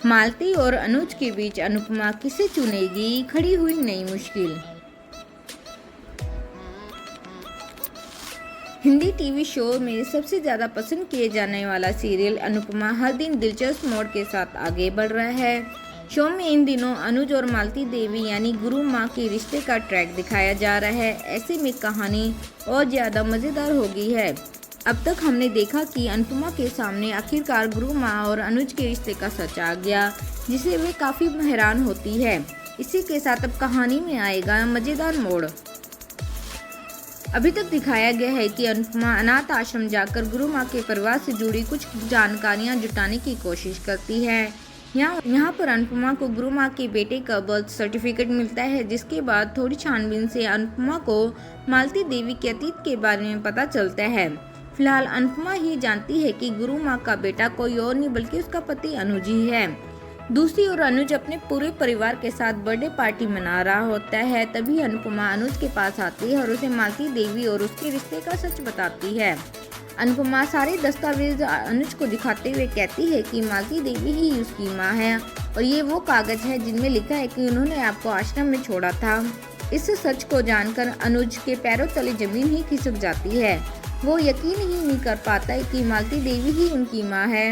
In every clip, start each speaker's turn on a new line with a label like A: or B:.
A: मालती और अनुज के बीच अनुपमा किसे चुनेगी, खड़ी हुई नई मुश्किल। हिंदी टीवी शो में सबसे ज़्यादा पसंद किए जाने वाला सीरियल अनुपमा हर दिन दिलचस्प मोड़ के साथ आगे बढ़ रहा है। शो में इन दिनों अनुज और मालती देवी यानी गुरु माँ के रिश्ते का ट्रैक दिखाया जा रहा है। ऐसे में कहानी और ज़्यादा मज़ेदार हो गई है। अब तक हमने देखा कि अनुपमा के सामने आखिरकार गुरु माँ और अनुज के रिश्ते का सच आ गया, जिसे वे काफ़ी हैरान होती है। इसी के साथ अब कहानी में आएगा मज़ेदार मोड़। अभी तक दिखाया गया है कि अनुपमा अनाथ आश्रम जाकर गुरु माँ के परिवार से जुड़ी कुछ जानकारियाँ जुटाने की कोशिश करती है। यहाँ पर अनुपमा को गुरु माँ के बेटे का बर्थ सर्टिफिकेट मिलता है, जिसके बाद थोड़ी छानबीन से अनुपमा को मालती देवी के अतीत के बारे में पता चलता है। फिलहाल अनुपमा ही जानती है कि गुरु माँ का बेटा कोई और नहीं बल्कि उसका पति अनुज ही है। दूसरी ओर अनुज अपने पूरे परिवार के साथ बर्थडे पार्टी मना रहा होता है। तभी अनुपमा अनुज के पास आती है और उसे मालती देवी और उसके रिश्ते का सच बताती है। अनुपमा सारे दस्तावेज अनुज को दिखाते हुए कहती है कि मालती देवी ही उसकी माँ है और ये वो कागज है जिनमें लिखा है कि उन्होंने आपको आश्रम में छोड़ा था। इस सच को जानकर अनुज के पैरों तले जमीन ही खिसक जाती है। वो यकीन ही नहीं कर पाता है कि मालती देवी ही उनकी माँ है।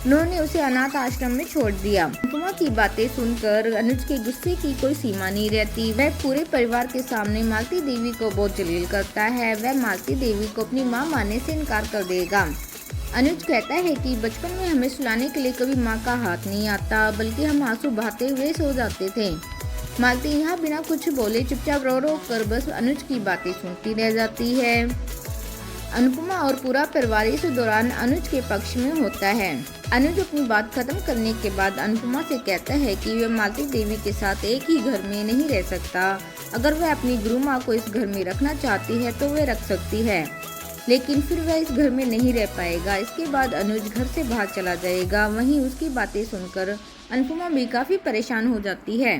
A: उन्होंने उसे अनाथ आश्रम में छोड़ दिया। अनुपमा की बातें सुनकर अनुज के गुस्से की कोई सीमा नहीं रहती। वह पूरे परिवार के सामने मालती देवी को बहुत जलील करता है। वह मालती देवी को अपनी मां मानने से इनकार कर देगा। अनुज कहता है कि बचपन में हमें सुलाने के लिए कभी मां का हाथ नहीं आता, बल्कि हम आंसू बहाते हुए सो जाते थे। मालती यहाँ बिना कुछ बोले चुपचाप रो रो कर बस अनुज की बातें सुनती रह जाती है। अनुपमा और पूरा परिवार इस दौरान अनुज के पक्ष में होता है। अनुज अपनी बात खत्म करने के बाद अनुपमा से कहता है कि वह मालती देवी के साथ एक ही घर में नहीं रह सकता। अगर वह अपनी गुरु माँ को इस घर में रखना चाहती है तो वह रख सकती है, लेकिन फिर वह इस घर में नहीं रह पाएगा। इसके बाद अनुज घर से बाहर चला जाएगा। वहीं उसकी बातें सुनकर अनुपमा भी काफ़ी परेशान हो जाती है।